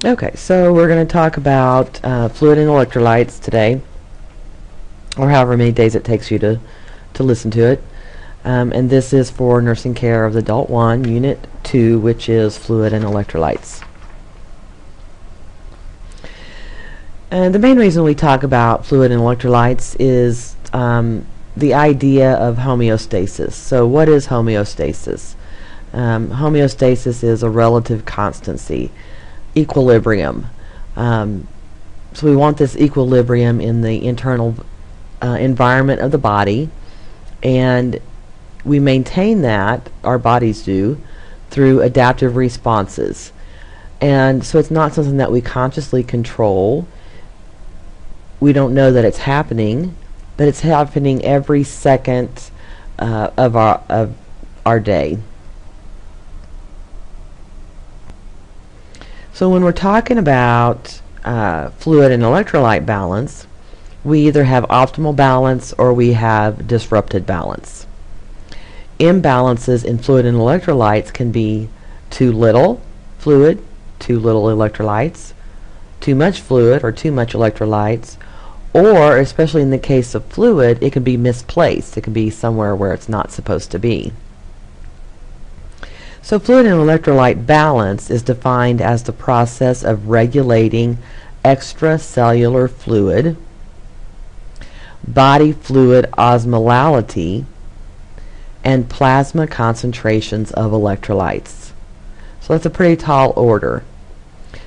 Okay, so we're going to talk about fluid and electrolytes today, or however many days it takes you to listen to it. And this is for nursing care of Adult 1, Unit 2, which is fluid and electrolytes. And the main reason we talk about fluid and electrolytes is the idea of homeostasis. So what is homeostasis? Homeostasis is a relative constancy, equilibrium. So we want this equilibrium in the internal environment of the body, and we maintain that, our bodies do, through adaptive responses. And so it's not something that we consciously control. We don't know that it's happening, but it's happening every second of our day. So when we're talking about fluid and electrolyte balance, we either have optimal balance or we have disrupted balance. Imbalances in fluid and electrolytes can be too little fluid, too little electrolytes, too much fluid or too much electrolytes, or, especially in the case of fluid, it can be misplaced. It can be somewhere where it's not supposed to be. So fluid and electrolyte balance is defined as the process of regulating extracellular fluid, body fluid osmolality, and plasma concentrations of electrolytes. So that's a pretty tall order.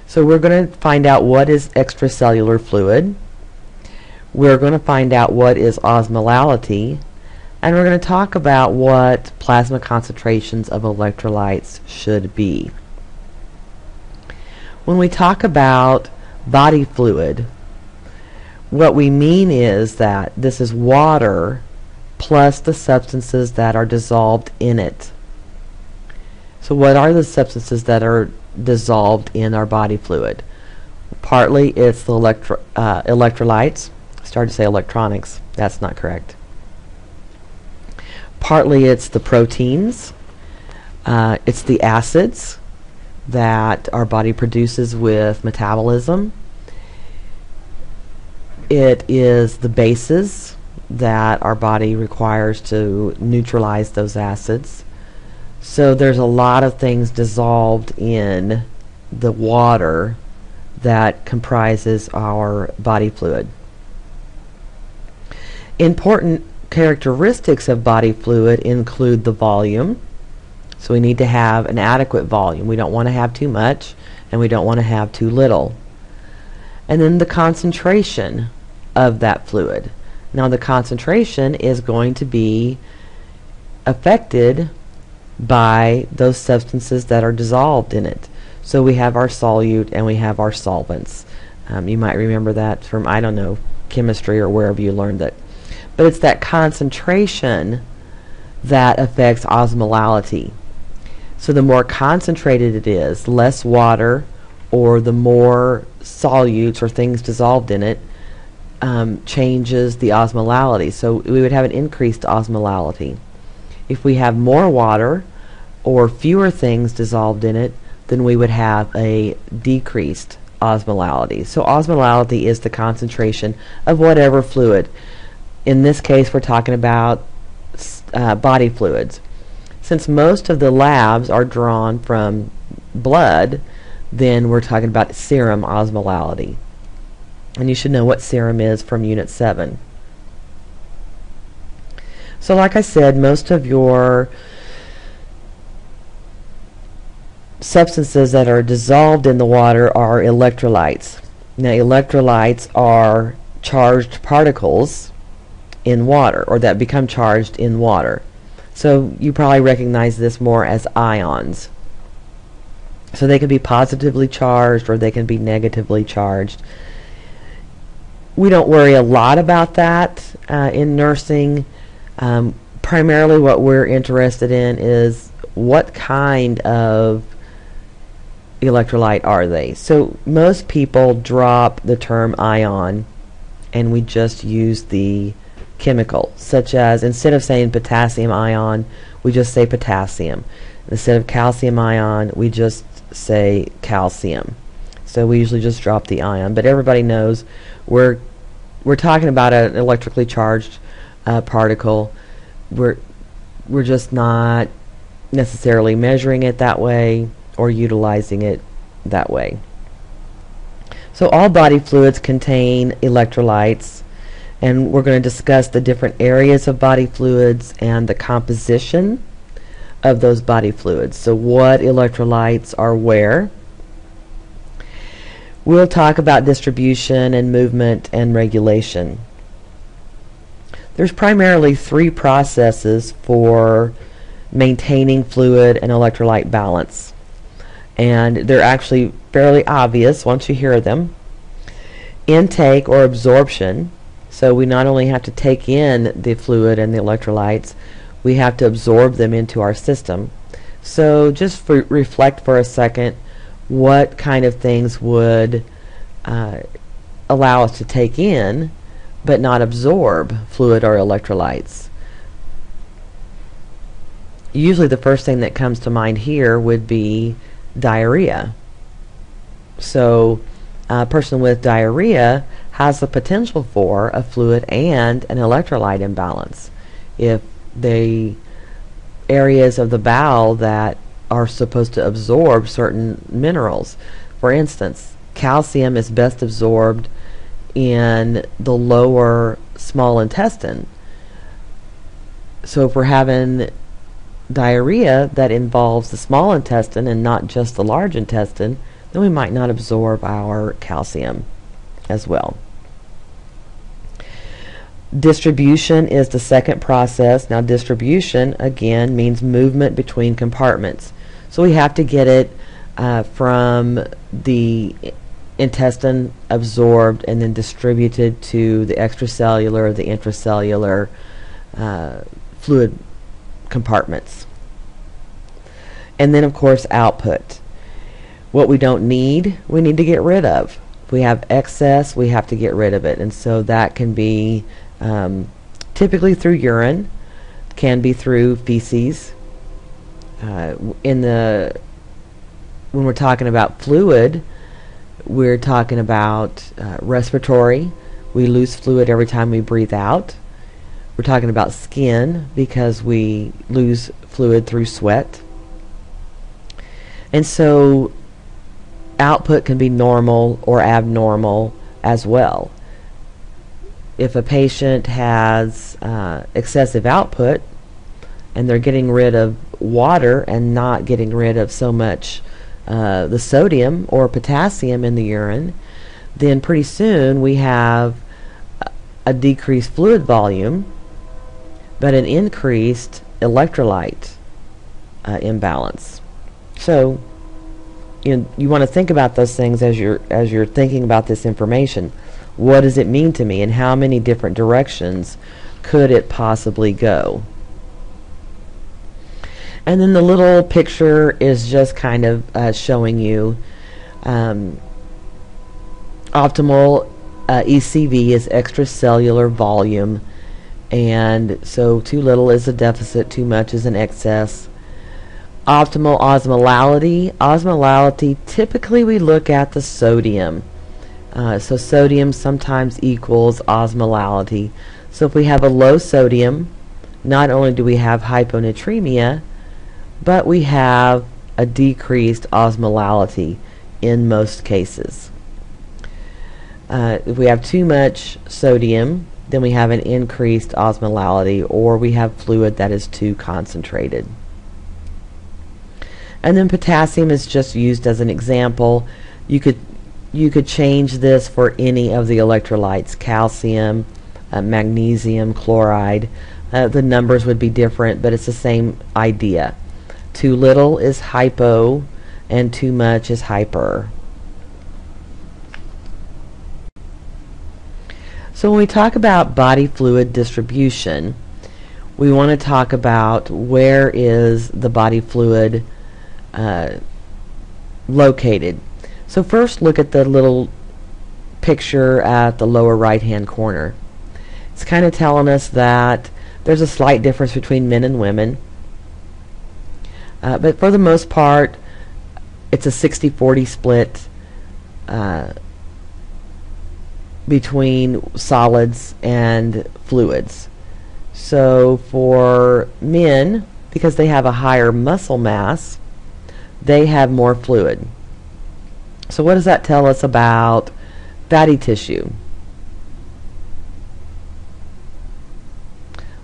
So we're going to find out what is extracellular fluid. We're going to find out what is osmolality, and we're going to talk about what plasma concentrations of electrolytes should be. When we talk about body fluid, what we mean is that this is water plus the substances that are dissolved in it. So what are the substances that are dissolved in our body fluid? Partly it's the electrolytes. Started to say electronics. That's not correct. Partly it's the proteins. It's the acids that our body produces with metabolism. It is the bases that our body requires to neutralize those acids. So there's a lot of things dissolved in the water that comprises our body fluid. Important characteristics of body fluid include the volume. So we need to have an adequate volume. We don't want to have too much, and we don't want to have too little. And then the concentration of that fluid. Now the concentration is going to be affected by those substances that are dissolved in it. So we have our solute and we have our solvents. You might remember that from, I don't know, chemistry or wherever you learned it. But it's that concentration that affects osmolality. So the more concentrated it is, less water, or the more solutes or things dissolved in it, changes the osmolality. So we would have an increased osmolality. If we have more water or fewer things dissolved in it, then we would have a decreased osmolality. So osmolality is the concentration of whatever fluid. In this case, we're talking about body fluids. Since most of the labs are drawn from blood, then we're talking about serum osmolality. And you should know what serum is from Unit 7. So like I said, most of your substances that are dissolved in the water are electrolytes. Now electrolytes are charged particles in water, or that become charged in water. So you probably recognize this more as ions. So they can be positively charged or they can be negatively charged. We don't worry a lot about that in nursing. Primarily what we're interested in is what kind of electrolyte are they. So most people drop the term ion and we just use the chemical, such as instead of saying potassium ion, we just say potassium. Instead of calcium ion, we just say calcium. So we usually just drop the ion. But everybody knows we're talking about an electrically charged particle. We're just not necessarily measuring it that way or utilizing it that way. So all body fluids contain electrolytes, and we're going to discuss the different areas of body fluids and the composition of those body fluids. So what electrolytes are where. We'll talk about distribution and movement and regulation. There's primarily three processes for maintaining fluid and electrolyte balance, and they're actually fairly obvious once you hear them. Intake or absorption, so we not only have to take in the fluid and the electrolytes, we have to absorb them into our system. So just reflect for a second, what kind of things would allow us to take in but not absorb fluid or electrolytes? Usually the first thing that comes to mind here would be diarrhea. So a person with diarrhea has the potential for a fluid and an electrolyte imbalance. If the areas of the bowel that are supposed to absorb certain minerals, for instance, calcium is best absorbed in the lower small intestine. So if we're having diarrhea that involves the small intestine and not just the large intestine, then we might not absorb our calcium as well. Distribution is the second process. Now distribution again means movement between compartments. So we have to get it from the intestine absorbed and then distributed to the extracellular, the intracellular fluid compartments. And then of course output. What we don't need, we need to get rid of. If we have excess, we have to get rid of it. And so that can be typically through urine, can be through feces. When we're talking about fluid, we're talking about respiratory. We lose fluid every time we breathe out. We're talking about skin because we lose fluid through sweat. And so output can be normal or abnormal as well. If a patient has excessive output and they're getting rid of water and not getting rid of so much the sodium or potassium in the urine, then pretty soon we have a decreased fluid volume but an increased electrolyte imbalance. So you want to think about those things as you're thinking about this information. What does it mean to me, and how many different directions could it possibly go? And then the little picture is just kind of showing you optimal ECV is extracellular volume, and so too little is a deficit, too much is an excess. Optimal osmolality, typically we look at the sodium. So sodium sometimes equals osmolality. So if we have a low sodium, not only do we have hyponatremia, but we have a decreased osmolality in most cases. If we have too much sodium, then we have an increased osmolality, or we have fluid that is too concentrated. And then potassium is just used as an example. You could change this for any of the electrolytes, calcium, magnesium, chloride. The numbers would be different, but it's the same idea. Too little is hypo, and too much is hyper. So when we talk about body fluid distribution, we want to talk about where is the body fluid located. So first look at the little picture at the lower right hand corner. It's kind of telling us that there's a slight difference between men and women, but for the most part it's a 60-40 split. between solids and fluids. So for men, because they have a higher muscle mass, they have more fluid. So what does that tell us about fatty tissue?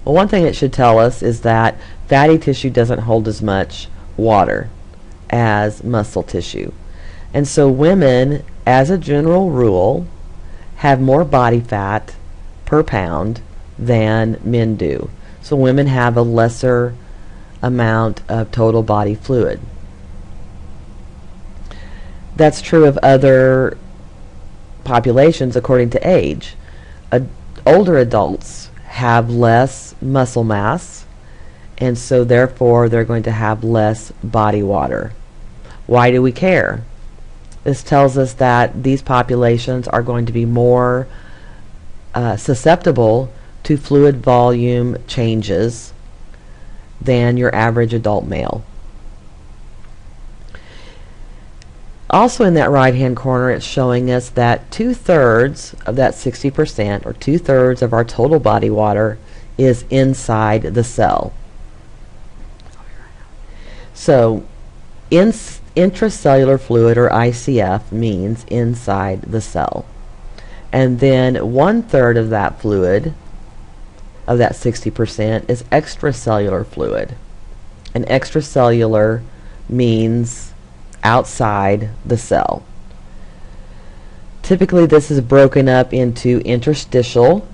Well, one thing it should tell us is that fatty tissue doesn't hold as much water as muscle tissue. And so women, as a general rule, have more body fat per pound than men do. So women have a lesser amount of total body fluid. That's true of other populations according to age. Older adults have less muscle mass, and so therefore they're going to have less body water. Why do we care? This tells us that these populations are going to be more susceptible to fluid volume changes than your average adult male. Also in that right-hand corner, it's showing us that 2/3 of that 60%, or 2/3 of our total body water, is inside the cell. So intracellular fluid, or ICF, means inside the cell. And then 1/3 of that fluid, of that 60%, is extracellular fluid. And extracellular means outside the cell. Typically this is broken up into interstitial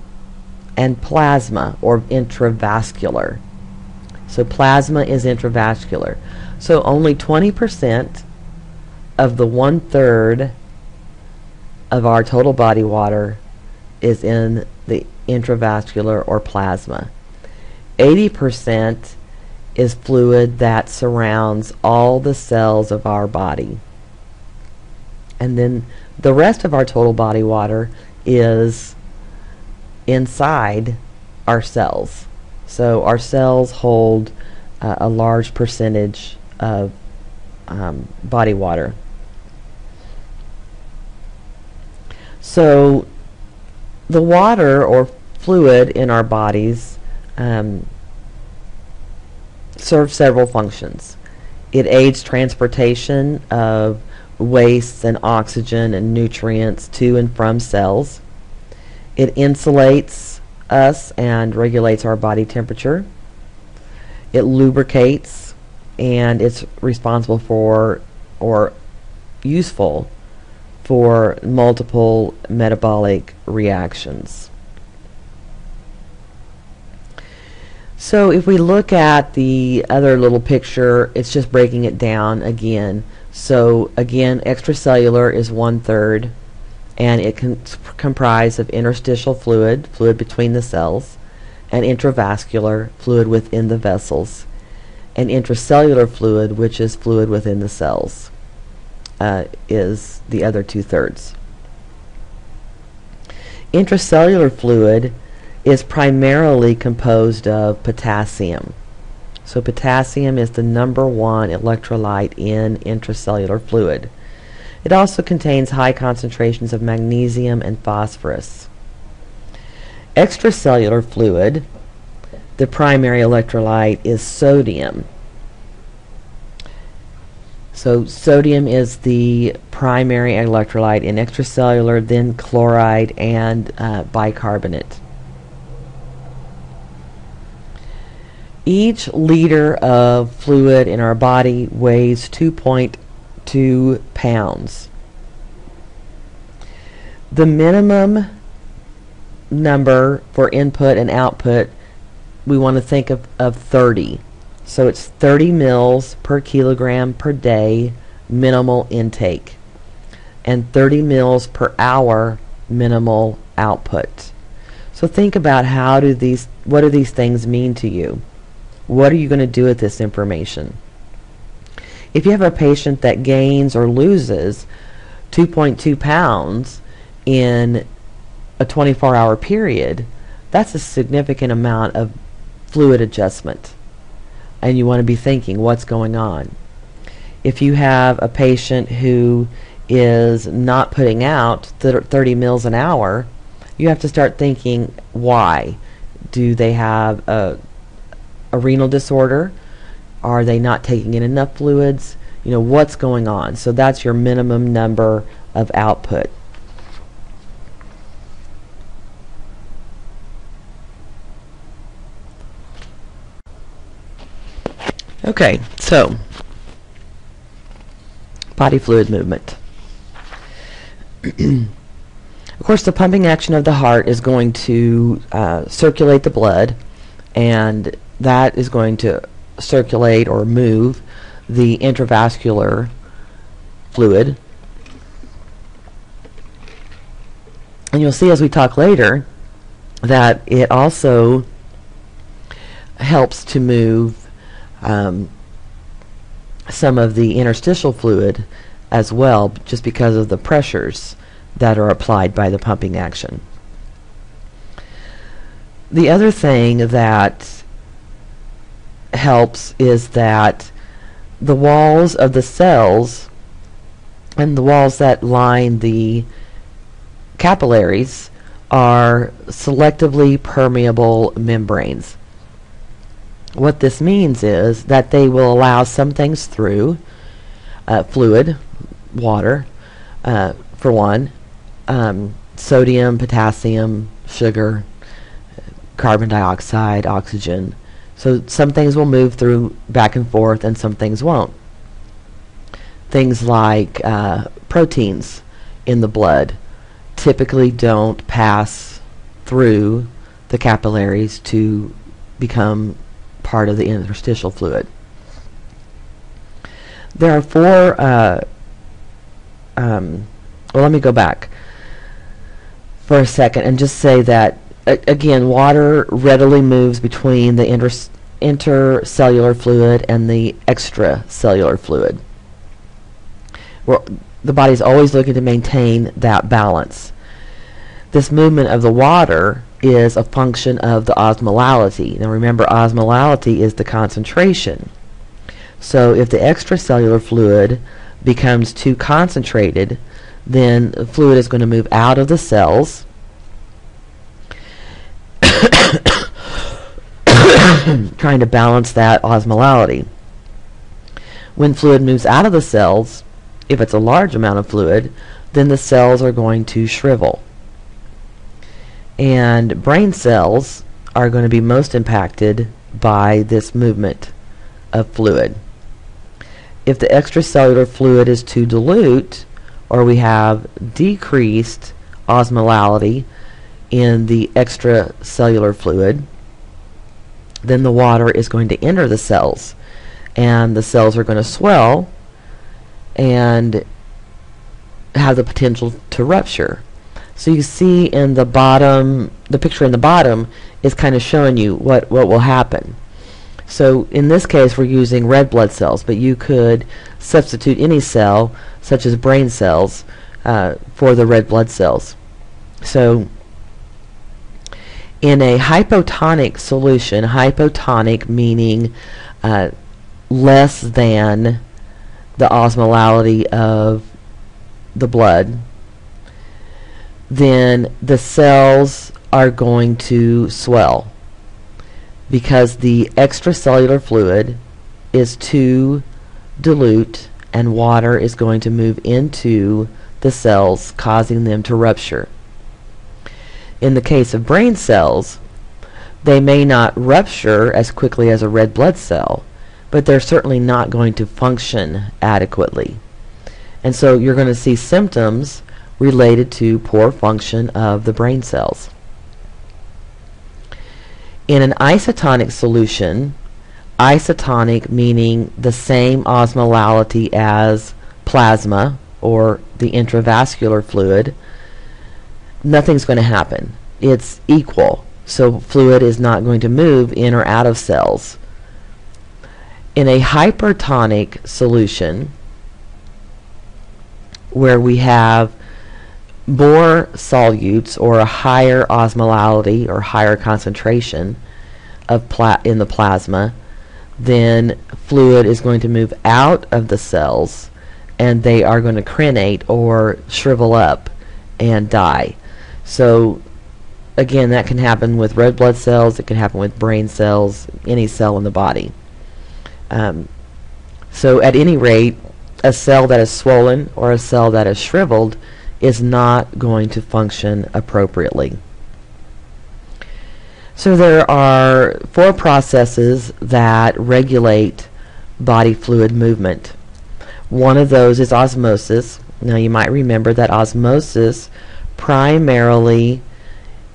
and plasma, or intravascular. So plasma is intravascular. So only 20% of the 1/3 of our total body water is in the intravascular or plasma. 80% is fluid that surrounds all the cells of our body. And then the rest of our total body water is inside our cells. So our cells hold a large percentage of body water. So the water or fluid in our bodies serves several functions. It aids transportation of wastes and oxygen and nutrients to and from cells. It insulates us and regulates our body temperature. It lubricates, and it's responsible for, or useful for, multiple metabolic reactions. So if we look at the other little picture, it's just breaking it down again. So again, extracellular is 1/3, and it can comprise of interstitial fluid, fluid between the cells, and intravascular, fluid within the vessels, and intracellular fluid, which is fluid within the cells, is the other 2/3. Intracellular fluid is primarily composed of potassium. So potassium is the #1 electrolyte in intracellular fluid. It also contains high concentrations of magnesium and phosphorus. Extracellular fluid, the primary electrolyte is sodium. So sodium is the primary electrolyte in extracellular, then chloride and bicarbonate. Each liter of fluid in our body weighs 2.2 pounds. The minimum number for input and output, we want to think of 30. So it's 30 mils per kilogram per day minimal intake, and 30 mils per hour minimal output. So think about what do these things mean to you? What are you going to do with this information? If you have a patient that gains or loses 2.2 pounds in a 24-hour period, that's a significant amount of fluid adjustment. And you want to be thinking, what's going on? If you have a patient who is not putting out 30 mils an hour, you have to start thinking, why? Do they have a renal disorder? Are they not taking in enough fluids? You know, what's going on? So that's your minimum number of output. Okay, so body fluid movement. Of course, the pumping action of the heart is going to circulate the blood, and that is going to circulate or move the intravascular fluid. And you'll see as we talk later that it also helps to move some of the interstitial fluid as well, just because of the pressures that are applied by the pumping action. The other thing that helps is that the walls of the cells and the walls that line the capillaries are selectively permeable membranes. What this means is that they will allow some things through, fluid, water, for one, sodium, potassium, sugar, carbon dioxide, oxygen. So some things will move through back and forth and some things won't. Things like proteins in the blood typically don't pass through the capillaries to become part of the interstitial fluid. There are four, well, let me go back for a second and just say that, again, water readily moves between the intercellular fluid and the extracellular fluid. The body is always looking to maintain that balance. This movement of the water is a function of the osmolality. Now remember, osmolality is the concentration. So if the extracellular fluid becomes too concentrated, then the fluid is going to move out of the cells trying to balance that osmolality. When fluid moves out of the cells, if it's a large amount of fluid, then the cells are going to shrivel. And brain cells are going to be most impacted by this movement of fluid. If the extracellular fluid is too dilute, or we have decreased osmolality in the extracellular fluid, then the water is going to enter the cells, and the cells are going to swell and have the potential to rupture. So you see in the bottom, the picture in the bottom is kind of showing you what will happen. So in this case we're using red blood cells, but you could substitute any cell, such as brain cells, for the red blood cells. So in a hypotonic solution, hypotonic meaning less than the osmolality of the blood, then the cells are going to swell because the extracellular fluid is too dilute and water is going to move into the cells, causing them to rupture. In the case of brain cells, they may not rupture as quickly as a red blood cell, but they're certainly not going to function adequately. And so you're going to see symptoms related to poor function of the brain cells. In an isotonic solution, isotonic meaning the same osmolality as plasma or the intravascular fluid, nothing's going to happen. It's equal, so fluid is not going to move in or out of cells. In a hypertonic solution, where we have more solutes or a higher osmolality or higher concentration of in the plasma, then fluid is going to move out of the cells and they are going to crenate or shrivel up and die. So again, that can happen with red blood cells, it can happen with brain cells, any cell in the body. So at any rate, a cell that is swollen or a cell that is shriveled is not going to function appropriately. So there are 4 processes that regulate body fluid movement. One of those is osmosis. Now you might remember that osmosis primarily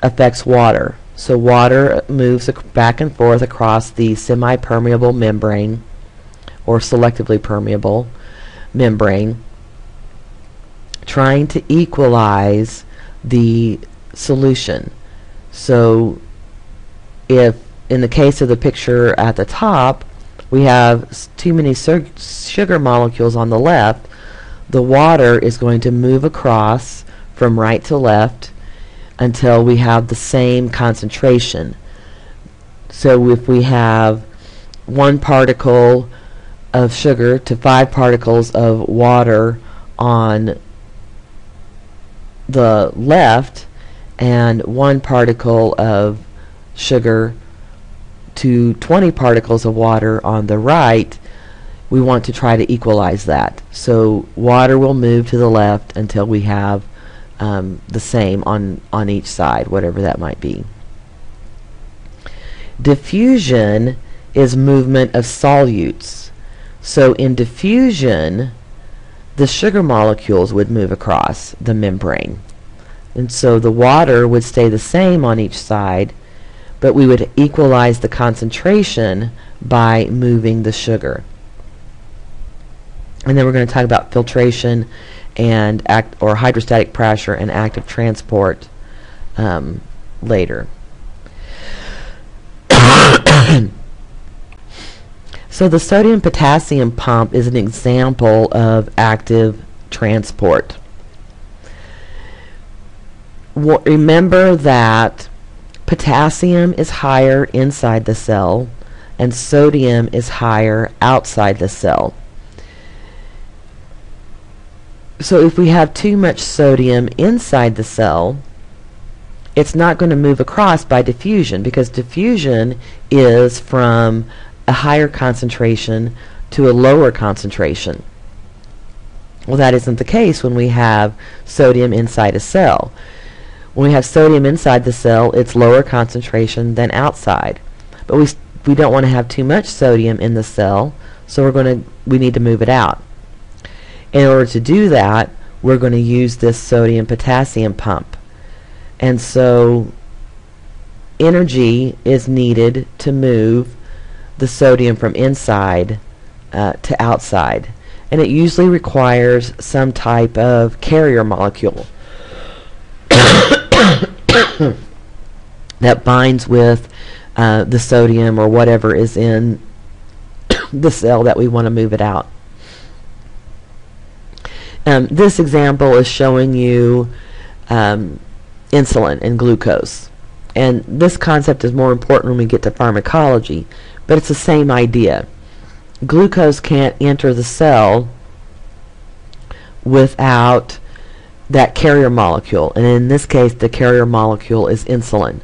affects water. So water moves back and forth across the semi-permeable membrane or selectively permeable membrane, trying to equalize the solution. So if in the case of the picture at the top we have too many sugar molecules on the left, the water is going to move across from right to left until we have the same concentration. So if we have 1 particle of sugar to 5 particles of water on the left and 1 particle of sugar to 20 particles of water on the right, we want to try to equalize that. So water will move to the left until we have the same on each side, whatever that might be. Diffusion is movement of solutes. So in diffusion, the sugar molecules would move across the membrane. And so the water would stay the same on each side, but we would equalize the concentration by moving the sugar. And then we're going to talk about filtration and hydrostatic pressure and active transport later. So the sodium-potassium pump is an example of active transport. Remember that potassium is higher inside the cell and sodium is higher outside the cell. So if we have too much sodium inside the cell, it's not going to move across by diffusion, because diffusion is from a higher concentration to a lower concentration. Well, that isn't the case when we have sodium inside a cell. When we have sodium inside the cell, it's lower concentration than outside. But we don't want to have too much sodium in the cell, so we need to move it out. In order to do that, we're going to use this sodium-potassium pump. And so energy is needed to move the sodium from inside to outside. And it usually requires some type of carrier molecule that binds with the sodium or whatever is in the cell that we want to move it out. This example is showing you insulin and glucose. And this concept is more important when we get to pharmacology, but it's the same idea. Glucose can't enter the cell without that carrier molecule, and in this case the carrier molecule is insulin.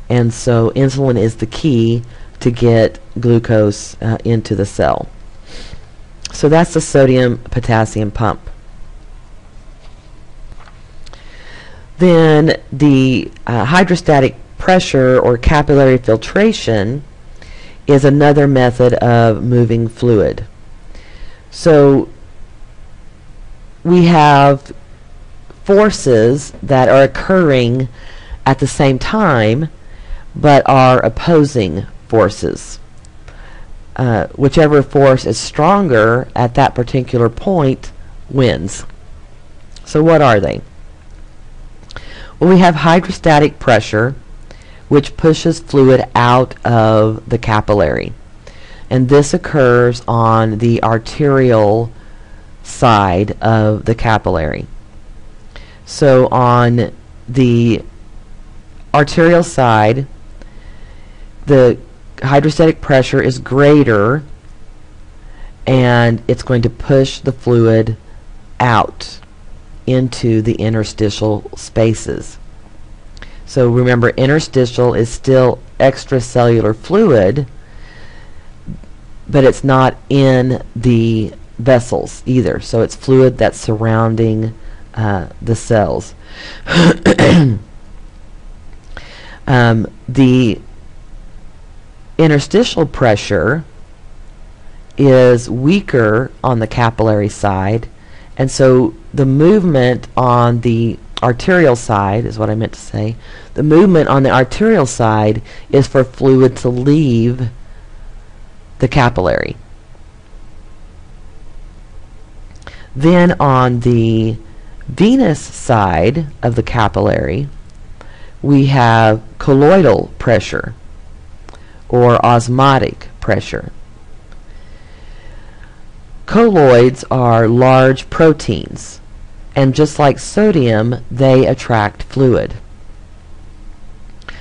And so insulin is the key to get glucose into the cell. So that's the sodium-potassium pump. Then the hydrostatic pressure or capillary filtration is another method of moving fluid. So we have forces that are occurring at the same time but are opposing forces. Whichever force is stronger at that particular point wins. So what are they? Well, we have hydrostatic pressure, which pushes fluid out of the capillary. And this occurs on the arterial side of the capillary. So on the arterial side, the hydrostatic pressure is greater, and it's going to push the fluid out into the interstitial spaces. So remember, interstitial is still extracellular fluid, but it's not in the vessels either. So it's fluid that's surrounding the cells. The interstitial pressure is weaker on the capillary side, and so the movement on the arterial side is what I meant to say. The movement on the arterial side is for fluid to leave the capillary. Then on the venous side of the capillary, we have colloidal pressure or osmotic pressure. Colloids are large proteins, and just like sodium, they attract fluid.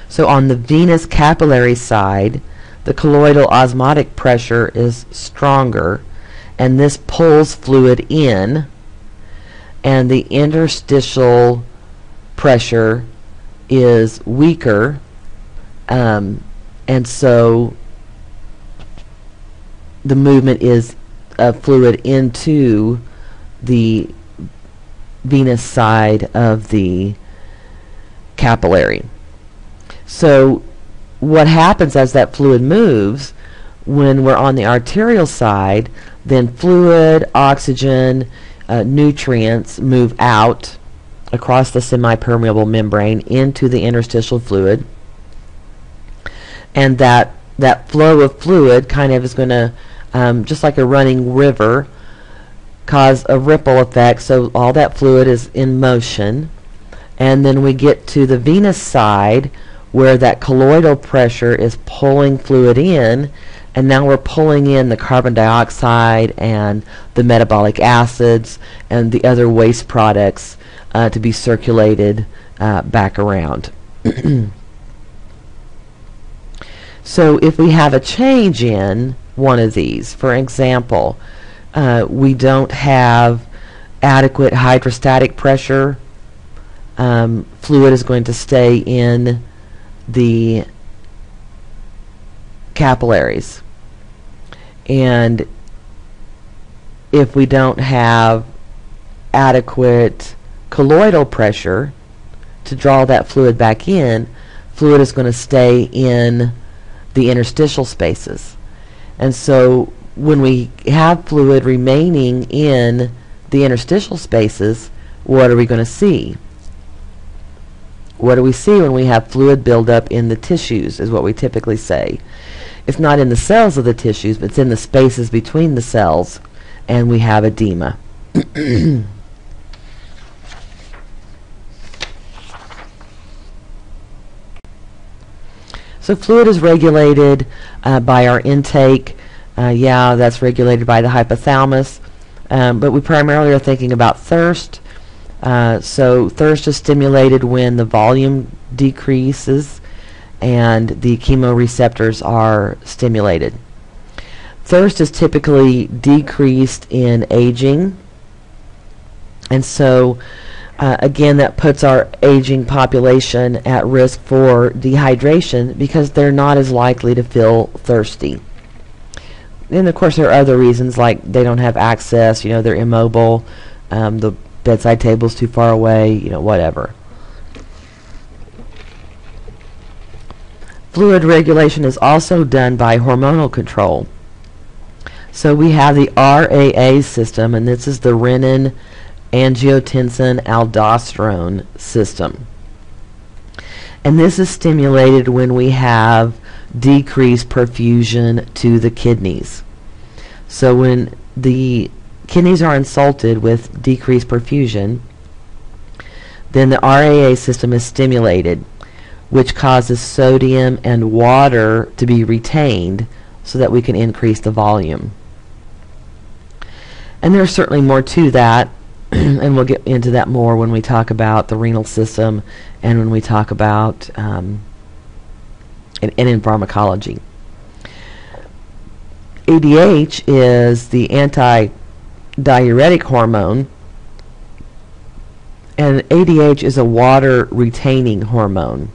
So on the venous capillary side, the colloidal osmotic pressure is stronger, and this pulls fluid in, and the interstitial pressure is weaker, and so the movement is fluid into the venous side of the capillary. So what happens as that fluid moves, when we're on the arterial side, then fluid, oxygen, nutrients move out across the semipermeable membrane into the interstitial fluid, and that flow of fluid kind of is going to, just like a running river, cause a ripple effect, so all that fluid is in motion. And then we get to the venous side where that colloidal pressure is pulling fluid in, and now we're pulling in the carbon dioxide and the metabolic acids and the other waste products to be circulated back around. So if we have a change in one of these, for example, we don't have adequate hydrostatic pressure, fluid is going to stay in the capillaries. And if we don't have adequate colloidal pressure to draw that fluid back in, fluid is going to stay in the interstitial spaces. And so when we have fluid remaining in the interstitial spaces, what are we going to see? What do we see when we have fluid buildup in the tissues, is what we typically say. It's not in the cells of the tissues, but it's in the spaces between the cells, and we have edema. So fluid is regulated by our intake. Yeah, that's regulated by the hypothalamus, but we primarily are thinking about thirst. So thirst is stimulated when the volume decreases and the chemoreceptors are stimulated. Thirst is typically decreased in aging, and so again, that puts our aging population at risk for dehydration because they're not as likely to feel thirsty. And of course there are other reasons, like they don't have access, they're immobile, the bedside table's too far away, whatever. Fluid regulation is also done by hormonal control. So we have the RAA system, and this is the renin angiotensin aldosterone system. And this is stimulated when we have decreased perfusion to the kidneys. So when the kidneys are insulted with decreased perfusion, then the RAA system is stimulated, which causes sodium and water to be retained so that we can increase the volume. And there's certainly more to that, and we'll get into that more when we talk about the renal system and when we talk about and in pharmacology. ADH is the anti-diuretic hormone, And ADH is a water retaining hormone.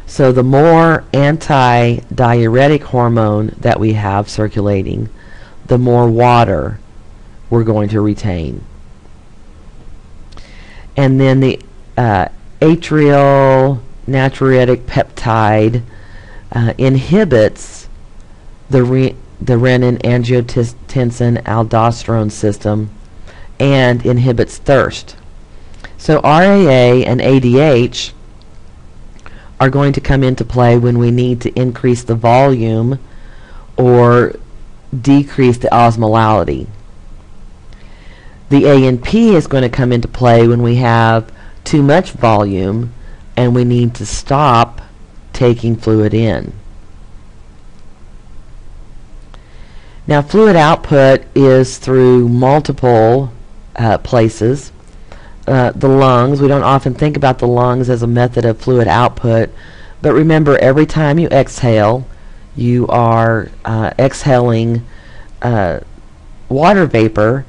So the more anti-diuretic hormone that we have circulating, the more water we're going to retain. And then the atrial natriuretic peptide inhibits the renin-angiotensin-aldosterone system and inhibits thirst. So RAA and ADH are going to come into play when we need to increase the volume or decrease the osmolality. The ANP is going to come into play when we have too much volume and we need to stop taking fluid in. Now, fluid output is through multiple places. The lungs, we don't often think about the lungs as a method of fluid output, but remember, every time you exhale, you are exhaling water vapor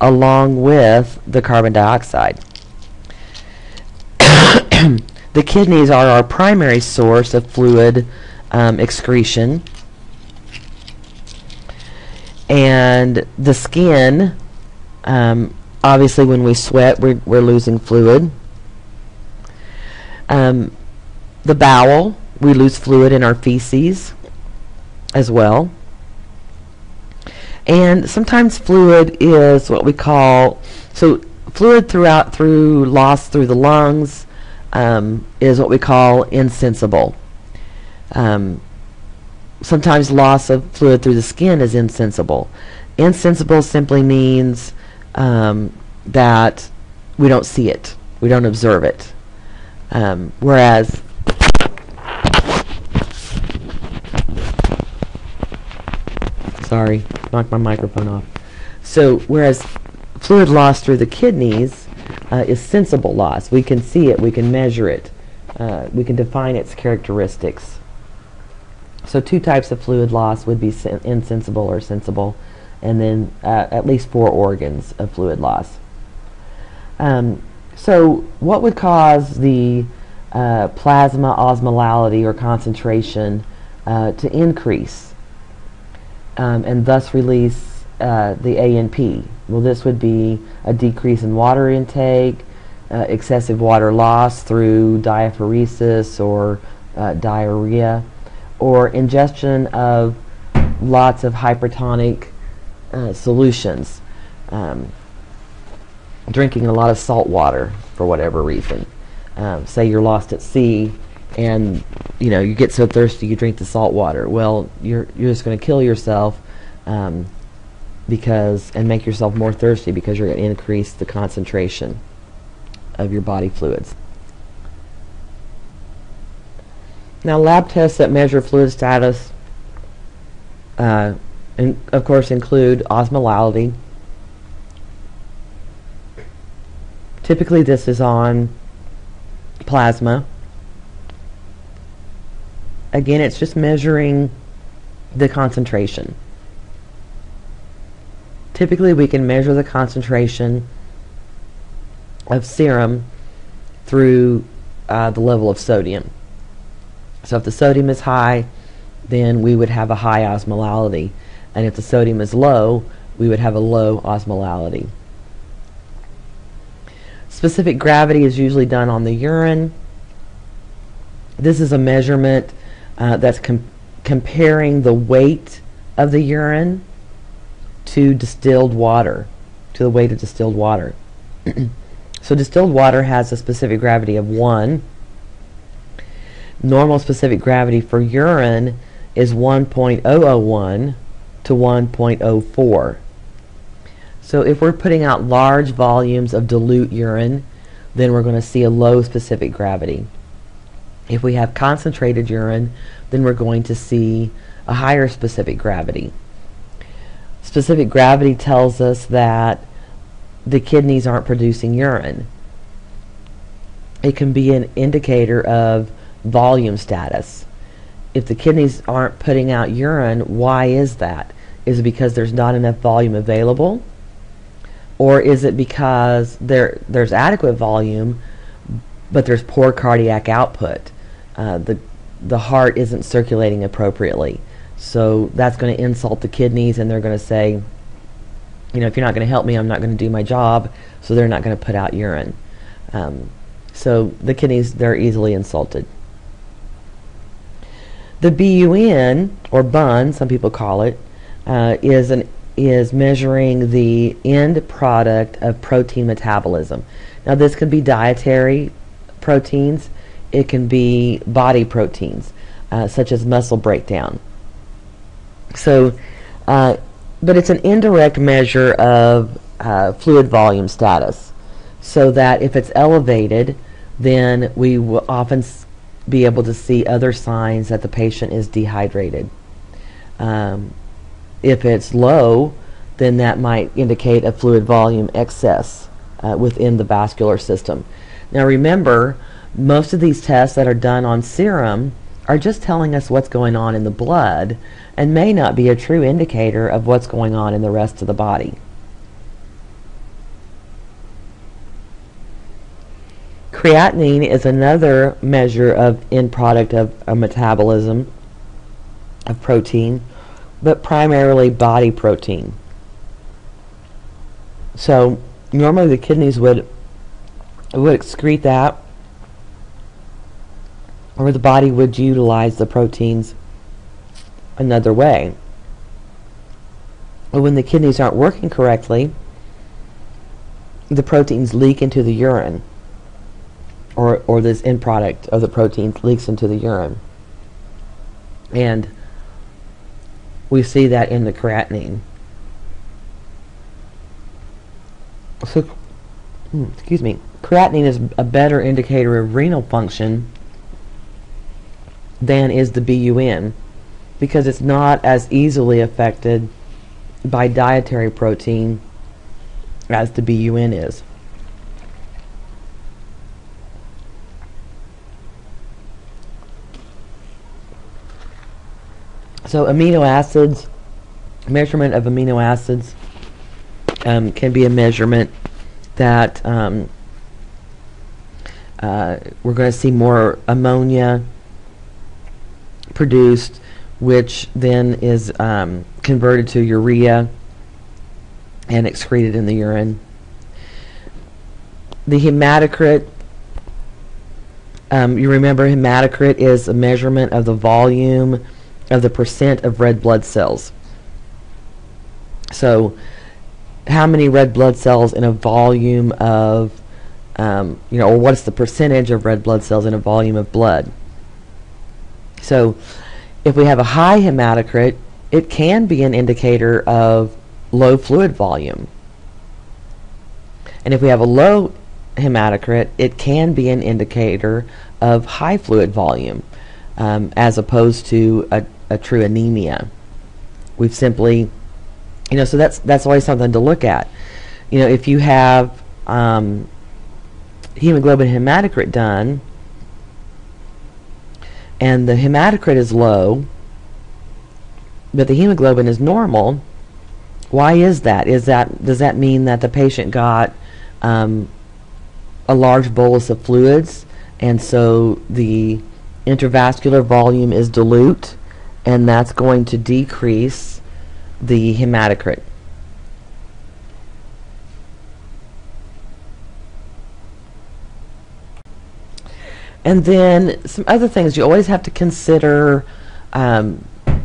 along with the carbon dioxide. The kidneys are our primary source of fluid excretion, and the skin, obviously when we sweat we're losing fluid. The bowel, we lose fluid in our feces as well. And sometimes fluid is what we call, so fluid through loss through the lungs is what we call insensible. Sometimes loss of fluid through the skin is insensible. Insensible simply means that we don't see it, we don't observe it. Whereas sorry, knocked my microphone off. So whereas fluid loss through the kidneys is sensible loss. We can see it, we can measure it, we can define its characteristics. So two types of fluid loss would be insensible or sensible, and then at least 4 organs of fluid loss. So what would cause the plasma osmolality or concentration to increase and thus release the ANP? Well, this would be a decrease in water intake, excessive water loss through diaphoresis or diarrhea, or ingestion of lots of hypertonic solutions, drinking a lot of salt water for whatever reason. Say you're lost at sea and you get so thirsty you drink the salt water. Well, you're just going to kill yourself and make yourself more thirsty because you're going to increase the concentration of your body fluids. Now, lab tests that measure fluid status and of course include osmolality. Typically this is on plasma. Again, it's just measuring the concentration. Typically we can measure the concentration of serum through the level of sodium. So if the sodium is high, then we would have a high osmolality. And if the sodium is low, we would have a low osmolality. Specific gravity is usually done on the urine. This is a measurement that's comparing the weight of the urine to distilled water, to the weight of distilled water. So distilled water has a specific gravity of 1. Normal specific gravity for urine is 1.001 to 1.04. So if we're putting out large volumes of dilute urine, then we're going to see a low specific gravity. If we have concentrated urine, then we're going to see a higher specific gravity. Specific gravity tells us that the kidneys aren't producing urine. It can be an indicator of volume status. If the kidneys aren't putting out urine, why is that? Is it because there's not enough volume available? Or is it because there's adequate volume, but there's poor cardiac output? The heart isn't circulating appropriately. So that's going to insult the kidneys, and they're going to say, if you're not going to help me, I'm not going to do my job. So they're not going to put out urine. So the kidneys, they're easily insulted. The BUN, or BUN, some people call it, is measuring the end product of protein metabolism. Now this can be dietary proteins. It can be body proteins, such as muscle breakdown. So, but it's an indirect measure of fluid volume status, so that if it's elevated, then we will often be able to see other signs that the patient is dehydrated. If it's low, then that might indicate a fluid volume excess within the vascular system. Now remember, most of these tests that are done on serum are just telling us what's going on in the blood and may not be a true indicator of what's going on in the rest of the body. Creatinine is another measure of end product of a metabolism of protein, but primarily body protein. So normally the kidneys would excrete that, or the body would utilize the proteins another way. But when the kidneys aren't working correctly, the proteins leak into the urine, or this end product of the proteins leaks into the urine. And we see that in the creatinine. So, creatinine is a better indicator of renal function than is the BUN, because it's not as easily affected by dietary protein as the BUN is. So amino acids, measurement of amino acids can be a measurement that we're going to see more ammonia produced, which then is converted to urea and excreted in the urine. The hematocrit, you remember hematocrit is a measurement of the volume of the percent of red blood cells. So how many red blood cells in a volume of, or what's the percentage of red blood cells in a volume of blood? So if we have a high hematocrit, it can be an indicator of low fluid volume. And if we have a low hematocrit, it can be an indicator of high fluid volume, as opposed to a true anemia. We've simply, so that's always something to look at. If you have hemoglobin hematocrit done, and the hematocrit is low, but the hemoglobin is normal, why is that? Does that mean that the patient got a large bolus of fluids, and so the intravascular volume is dilute, and that's going to decrease the hematocrit? And then some other things you always have to consider,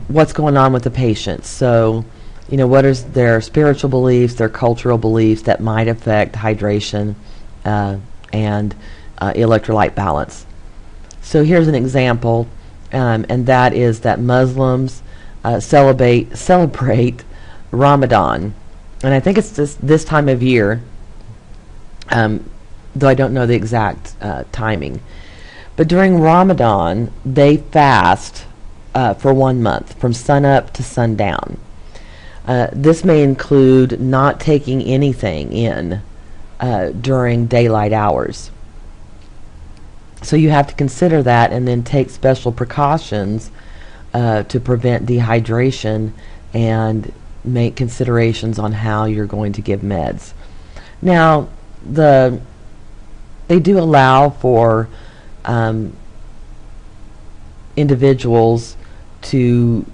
what's going on with the patient. So, what is their spiritual beliefs, their cultural beliefs that might affect hydration and electrolyte balance. So here's an example, and that is that Muslims celebrate Ramadan. And I think it's this time of year, though I don't know the exact timing. But during Ramadan, they fast for 1 month, from sunup to sundown. This may include not taking anything in during daylight hours. So you have to consider that and then take special precautions to prevent dehydration and make considerations on how you're going to give meds. Now, they do allow for individuals to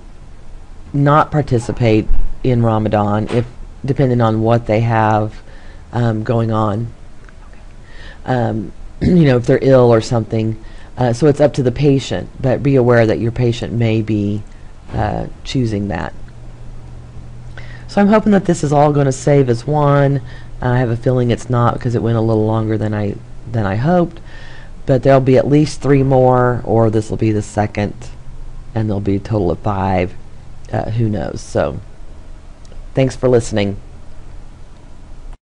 not participate in Ramadan if depending on what they have going on. If they're ill or something. So it's up to the patient, but be aware that your patient may be choosing that. So I'm hoping that this is all going to save as one. I have a feeling it's not because it went a little longer than I hoped. But there'll be at least 3 more, or this will be the second, and there'll be a total of 5. Who knows? So thanks for listening.